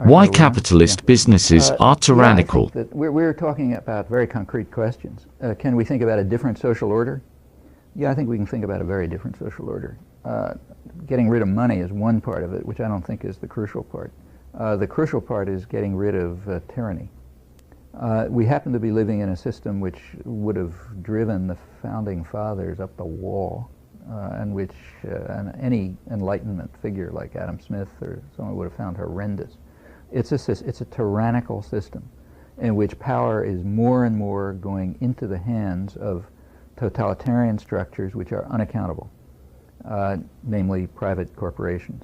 Why capitalist businesses are tyrannical. Yeah, I think that we're talking about very concrete questions. Can we think about a different social order? Yeah, I think we can think about a very different social order. Getting rid of money is one part of it, which I don't think is the crucial part. The crucial part is getting rid of tyranny. We happen to be living in a system which would have driven the founding fathers up the wall, and which any Enlightenment figure like Adam Smith or someone would have found horrendous. It's a tyrannical system in which power is more and more going into the hands of totalitarian structures which are unaccountable, namely private corporations.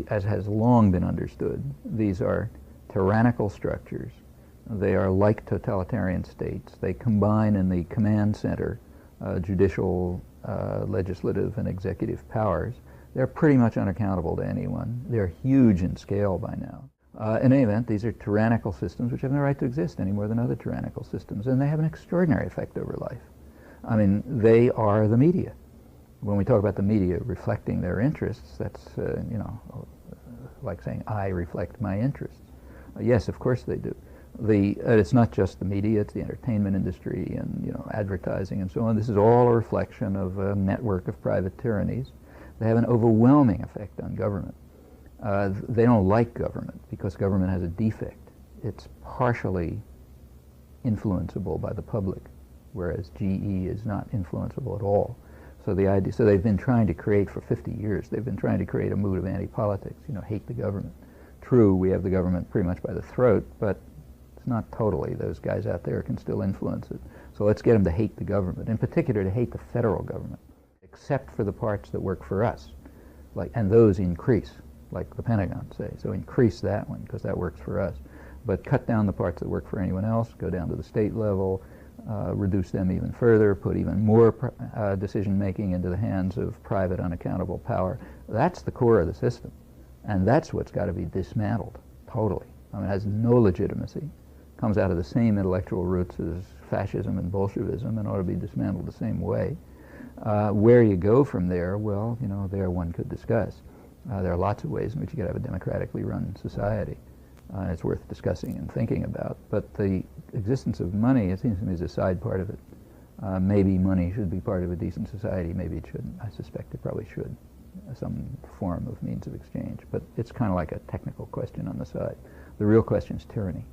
As has long been understood, these are tyrannical structures. They are like totalitarian states. They combine in the command center judicial, legislative, and executive powers. They're pretty much unaccountable to anyone. They're huge in scale by now. In any event, these are tyrannical systems which have no right to exist any more than other tyrannical systems, and they have an extraordinary effect over life. I mean, they are the media. When we talk about the media reflecting their interests, that's, like saying, I reflect my interests. Yes, of course they do. It's not just the media, it's the entertainment industry and advertising and so on. This is all a reflection of a network of private tyrannies. They have an overwhelming effect on government. They don't like government because government has a defect. It's partially influenceable by the public, whereas GE is not influenceable at all. So they've been trying to create for 50 years, they've been trying to create a mood of anti-politics, hate the government. True, we have the government pretty much by the throat, but it's not totally. Those guys out there can still influence it. So let's get them to hate the government, in particular to hate the federal government, except for the parts that work for us, and those increase, like the Pentagon, say. So increase that one, because that works for us. But cut down the parts that work for anyone else, go down to the state level, reduce them even further, put even more decision-making into the hands of private, unaccountable power. That's the core of the system. And that's what's got to be dismantled, totally. I mean, it has no legitimacy. Comes out of the same intellectual roots as fascism and Bolshevism and ought to be dismantled the same way. Where you go from there, well, there one could discuss. There are lots of ways in which you could have a democratically run society. It's worth discussing and thinking about. But the existence of money, it seems to me, is a side part of it. Maybe money should be part of a decent society. Maybe it shouldn't. I suspect it probably should. Some form of means of exchange. But it's kind of like a technical question on the side. The real question is tyranny.